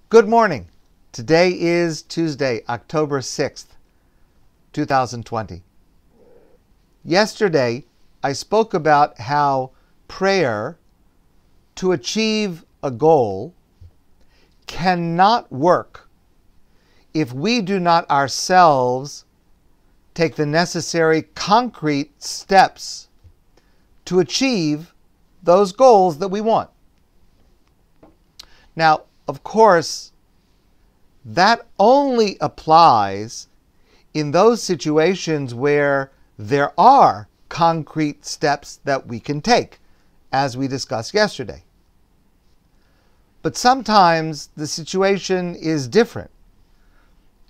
Good morning. Today is Tuesday, October 6th, 2020. Yesterday, I spoke about how prayer to achieve a goal cannot work if we do not ourselves take the necessary concrete steps to achieve those goals that we want. Now, of course, that only applies in those situations where there are concrete steps that we can take, as we discussed yesterday. But sometimes the situation is different,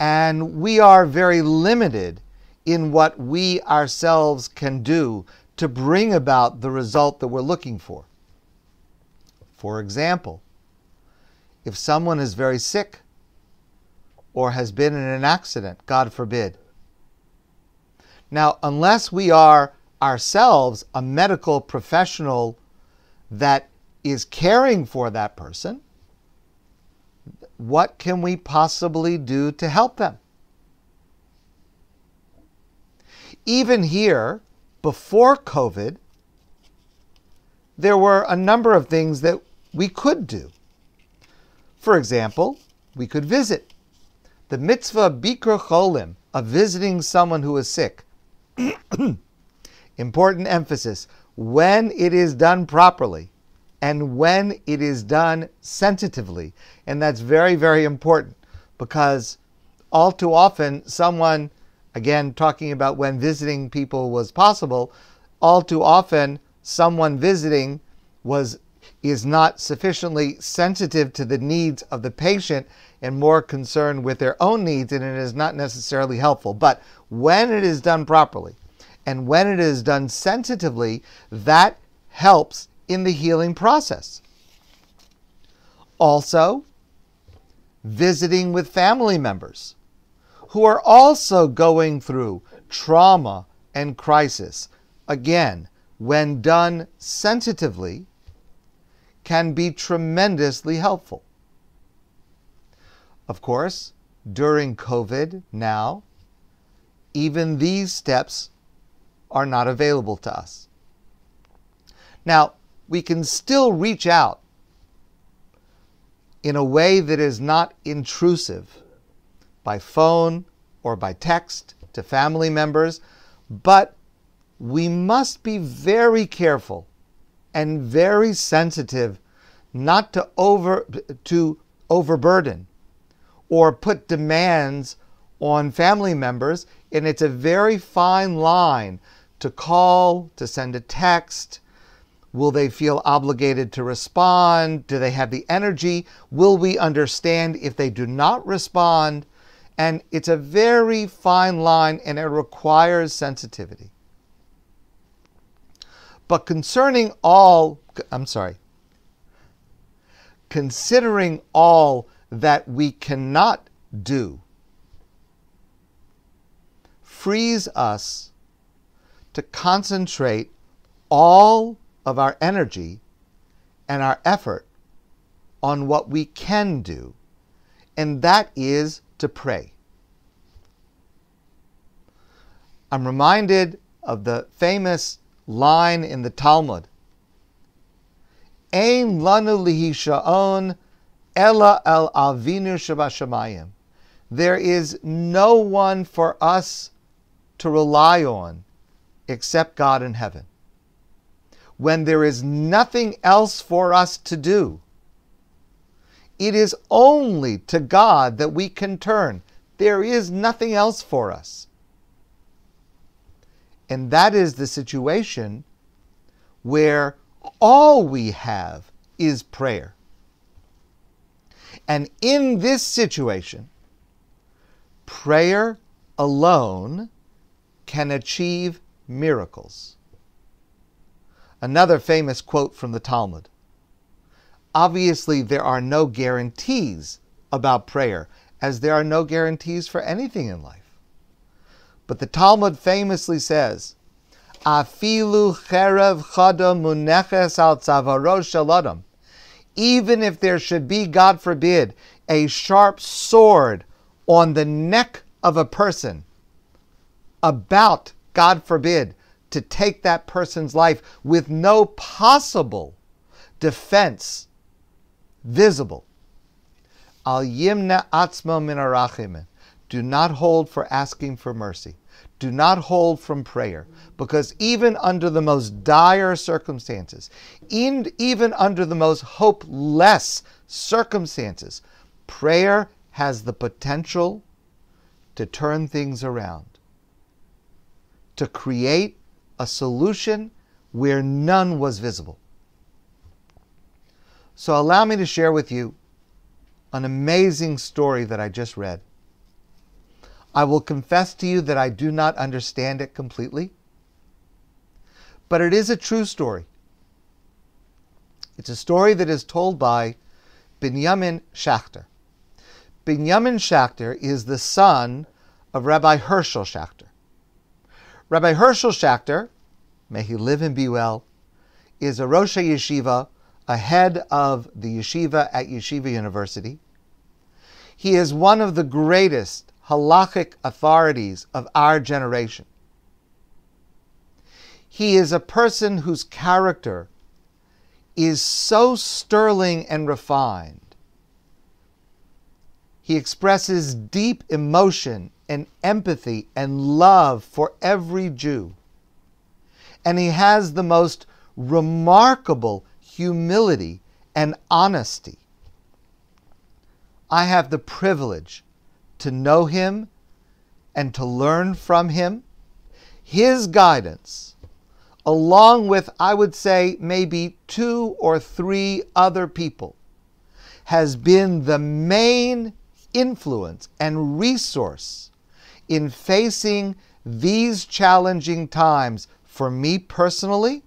and we are very limited in what we ourselves can do to bring about the result that we're looking for. For example, if someone is very sick or has been in an accident, God forbid. Now, unless we are ourselves a medical professional that is caring for that person, what can we possibly do to help them? Even here, before COVID, there were a number of things that we could do. For example, we could visit. The mitzvah Bikur Cholim, of visiting someone who is sick. Important emphasis, when it is done properly and when it is done sensitively. And that's very, very important, because all too often someone, again talking about when visiting people was possible, all too often someone visiting is not sufficiently sensitive to the needs of the patient and more concerned with their own needs, and it is not necessarily helpful. But when it is done properly and when it is done sensitively, that helps in the healing process. Also, visiting with family members who are also going through trauma and crisis, again, when done sensitively, can be tremendously helpful. Of course, during COVID now, even these steps are not available to us. Now, we can still reach out in a way that is not intrusive, by phone or by text to family members, but we must be very careful and very sensitive not to overburden or put demands on family members. And it's a very fine line to call, to send a text. Will they feel obligated to respond? Do they have the energy? Will we understand if they do not respond? And it's a very fine line, and it requires sensitivity. But considering all that we cannot do frees us to concentrate all of our energy and our effort on what we can do, and that is to pray. I'm reminded of the famous line in the Talmud, Ein lanu lihisha'on ela el Avinu shebashamayim. There is no one for us to rely on except God in heaven. When there is nothing else for us to do, it is only to God that we can turn. There is nothing else for us. And that is the situation where all we have is prayer. And in this situation, prayer alone can achieve miracles. Another famous quote from the Talmud. Obviously, there are no guarantees about prayer, as there are no guarantees for anything in life. But the Talmud famously says, Afilu cherev chada muneches al tzavaro shel adam. Even if there should be, God forbid, a sharp sword on the neck of a person about, God forbid, to take that person's life with no possible defense visible. Al yimna atzmo min arachim. Do not hold for asking for mercy. Do not hold from prayer, because even under the most dire circumstances, even under the most hopeless circumstances, prayer has the potential to turn things around, to create a solution where none was visible. So allow me to share with you an amazing story that I just read. I will confess to you that I do not understand it completely, but it is a true story. It's a story that is told by Binyamin Schachter. Binyamin Schachter is the son of Rabbi Herschel Schachter. Rabbi Herschel Schachter, may he live and be well, is a Rosh Yeshiva, a head of the yeshiva at Yeshiva University. He is one of the greatest halachic authorities of our generation. He is a person whose character is so sterling and refined. He expresses deep emotion and empathy and love for every Jew. And he has the most remarkable humility and honesty. I have the privilege to know him and to learn from him. His guidance, along with, I would say, maybe 2 or 3 other people, has been the main influence and resource in facing these challenging times for me personally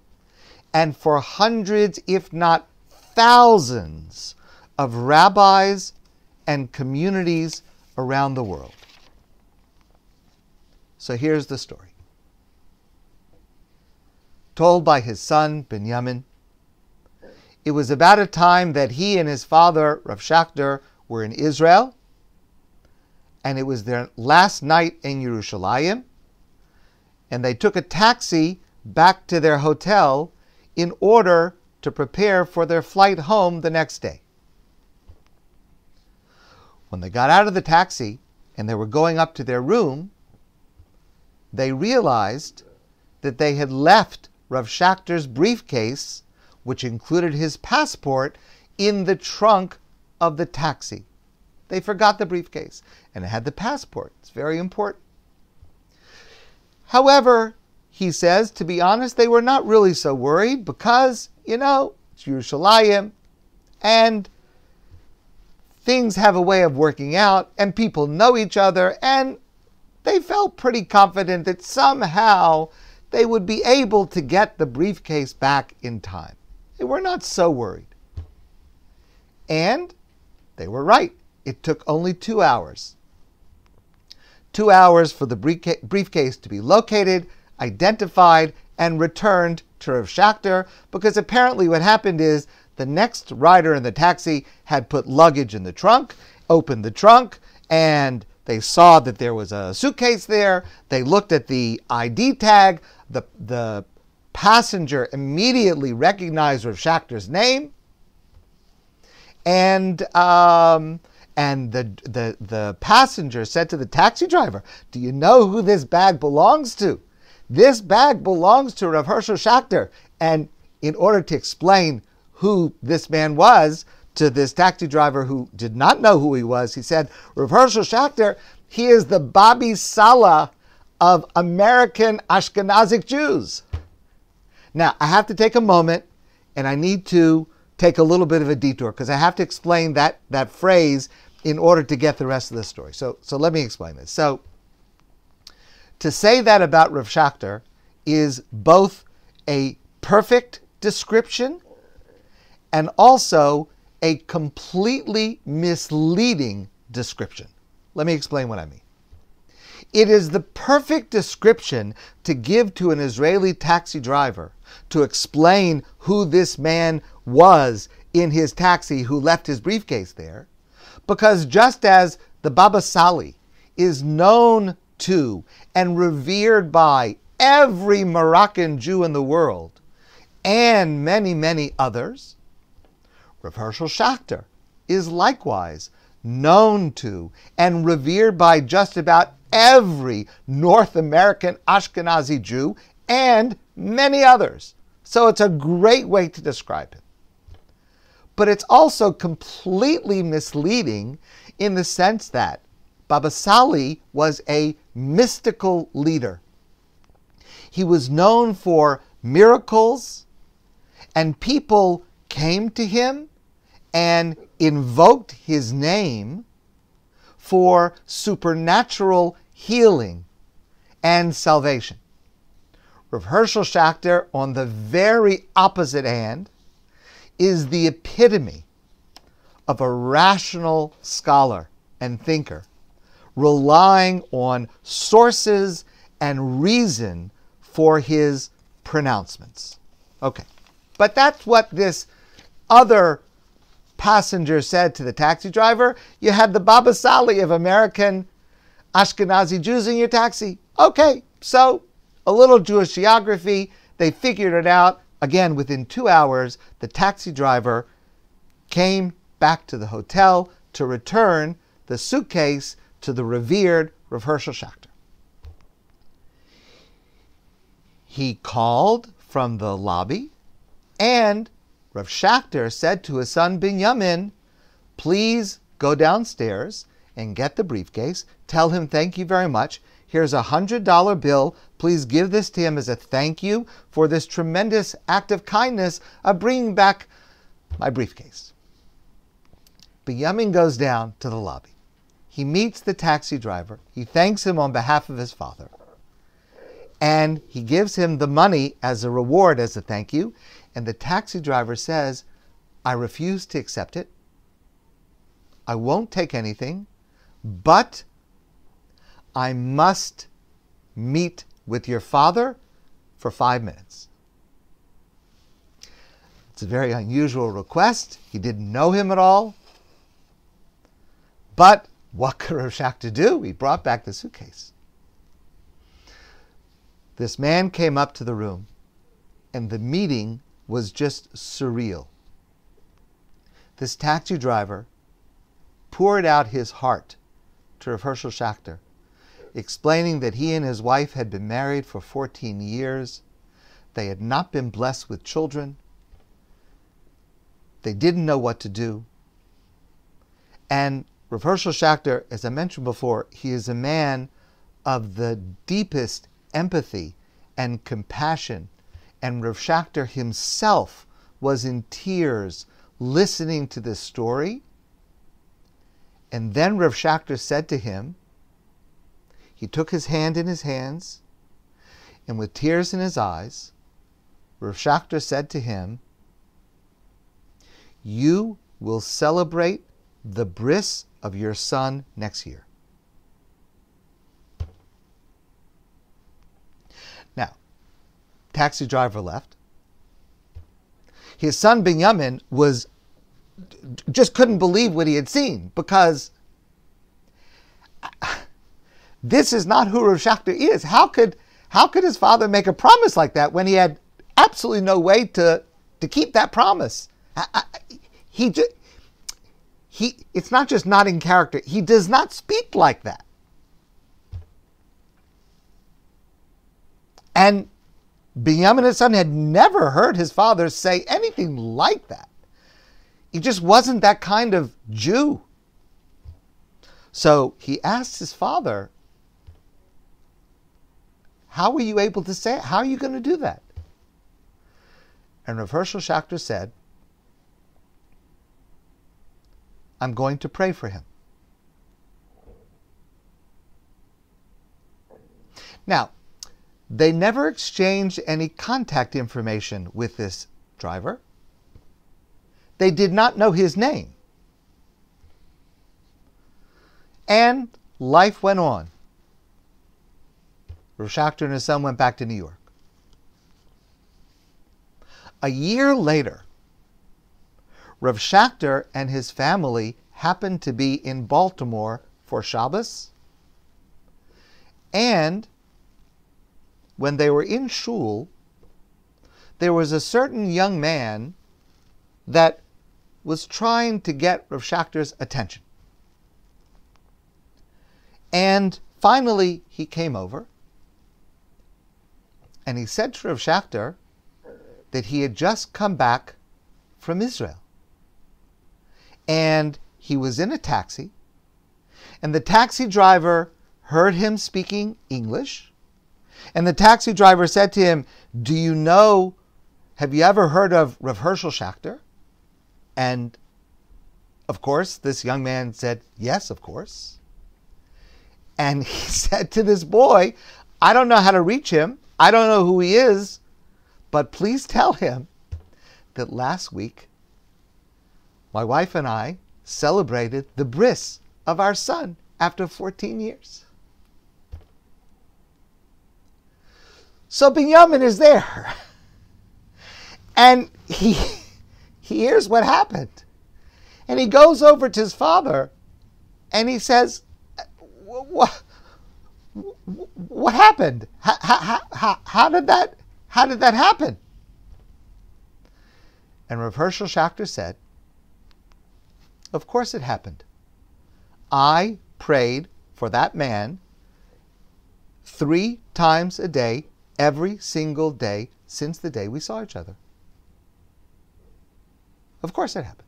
and for hundreds, if not thousands, of rabbis and communities around the world. So here's the story. Told by his son, Binyamin. It was about a time that he and his father, Rav Schachter, were in Israel, and it was their last night in Yerushalayim, and they took a taxi back to their hotel in order to prepare for their flight home the next day. When they got out of the taxi and they were going up to their room, they realized that they had left Rav Schachter's briefcase, which included his passport, in the trunk of the taxi. They forgot the briefcase, and it had the passport. It's very important. However, he says, to be honest, they were not really so worried because, it's Yerushalayim, and things have a way of working out, and people know each other, and they felt pretty confident that somehow they would be able to get the briefcase back in time. They were not so worried. And they were right. It took only 2 hours. 2 hours for the briefcase to be located, identified, and returned to Rav Schachter, because apparently what happened is the next rider in the taxi had put luggage in the trunk, opened the trunk, and they saw that there was a suitcase there. They looked at the ID tag. The passenger immediately recognized Rav Schachter's name, and the passenger said to the taxi driver, "Do you know who this bag belongs to? This bag belongs to Rav Herschel Schachter." And in order to explain who this man was to this taxi driver who did not know who he was, he said, "Rav Herschel Schachter, he is the Bobby Sala of American Ashkenazic Jews." Now, I have to take a moment, and I need to take a little bit of a detour, because I have to explain that phrase in order to get the rest of the story. So let me explain this. So, to say that about Rav Schachter is both a perfect description and also a completely misleading description. Let me explain what I mean. It is the perfect description to give to an Israeli taxi driver to explain who this man was in his taxi who left his briefcase there. Because just as the Baba Sali is known to and revered by every Moroccan Jew in the world and many, many others, Rav Hershel Schachter is likewise known to and revered by just about every North American Ashkenazi Jew and many others. So it's a great way to describe him. But it's also completely misleading in the sense that Baba Sali was a mystical leader. He was known for miracles, and people came to him and invoked his name for supernatural healing and salvation. Rav Hershel Schachter, on the very opposite hand, is the epitome of a rational scholar and thinker, relying on sources and reason for his pronouncements. Okay, but that's what this other passenger said to the taxi driver. You had the Baba Sali of American Ashkenazi Jews in your taxi. Okay, so a little Jewish geography, they figured it out. Again, within 2 hours, the taxi driver came back to the hotel to return the suitcase to the revered Rav Hershel Schachter. He called from the lobby, and Rav Schachter said to his son Binyamin, please go downstairs and get the briefcase. Tell him thank you very much. Here's a $100 bill. Please give this to him as a thank you for this tremendous act of kindness of bringing back my briefcase. Binyamin goes down to the lobby. He meets the taxi driver. He thanks him on behalf of his father. And he gives him the money as a reward, as a thank you. And the taxi driver says, I refuse to accept it. I won't take anything, but I must meet with your father for 5 minutes. It's a very unusual request. He didn't know him at all. But what could Rav Schachter do? He brought back the suitcase. This man came up to the room, and the meeting was just surreal. This taxi driver poured out his heart to Rav Hershel Schachter, explaining that he and his wife had been married for 14 years. They had not been blessed with children. They didn't know what to do. And Rav Hershel Schachter, as I mentioned before, he is a man of the deepest empathy and compassion. And Rav Schachter himself was in tears listening to this story. And then Rav Schachter said to him, he took his hand in his hands, and with tears in his eyes, Rav Schachter said to him, you will celebrate the bris of your son next year. Now, taxi driver left. His son Binyamin just couldn't believe what he had seen, because this is not who Rav Schachter is. How could his father make a promise like that when he had absolutely no way to keep that promise? It's not just not in character. He does not speak like that. And Binyamin, his son, had never heard his father say anything like that. He just wasn't that kind of Jew. So he asked his father, how were you able to say it? How are you going to do that? And Rav Hershel Schachter said, I'm going to pray for him. Now, they never exchanged any contact information with this driver. They did not know his name. And life went on. Rav Schachter and his son went back to New York. A year later, Rav Schachter and his family happened to be in Baltimore for Shabbos. And when they were in shul, there was a certain young man that was trying to get Rav Schachter's attention. And finally, he came over, and he said to Rav Schachter that he had just come back from Israel. And he was in a taxi, and the taxi driver heard him speaking English, and the taxi driver said to him, "Do you know, have you ever heard of Rav Hershel Schachter?" And of course, this young man said, "Yes, of course." And he said to this boy, "I don't know how to reach him. I don't know who he is, but please tell him that last week my wife and I celebrated the bris of our son after 14 years. So Binyamin is there. And he hears what happened. And he goes over to his father and he says, What happened? How did that happen?" And Rav Hershel Schachter said, "Of course it happened. I prayed for that man 3 times a day, every single day, since the day we saw each other. Of course it happened."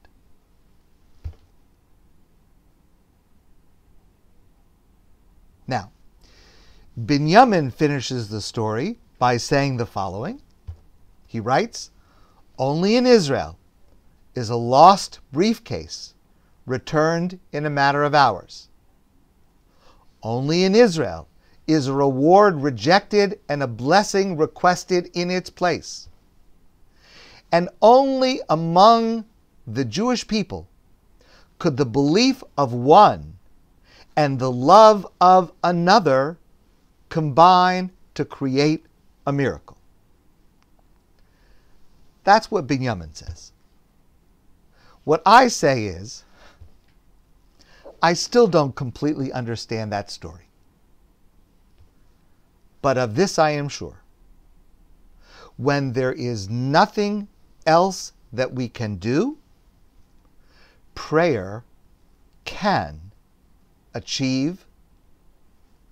Now, Binyamin finishes the story by saying the following. He writes, "Only in Israel is a lost briefcase returned in a matter of hours. Only in Israel is a reward rejected and a blessing requested in its place. And only among the Jewish people could the belief of one and the love of another combine to create a miracle." That's what Binyamin says. What I say is, I still don't completely understand that story. But of this I am sure. When there is nothing else that we can do, prayer can achieve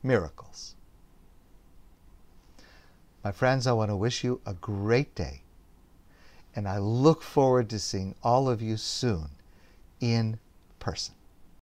miracles. My friends, I want to wish you a great day, and I look forward to seeing all of you soon in person.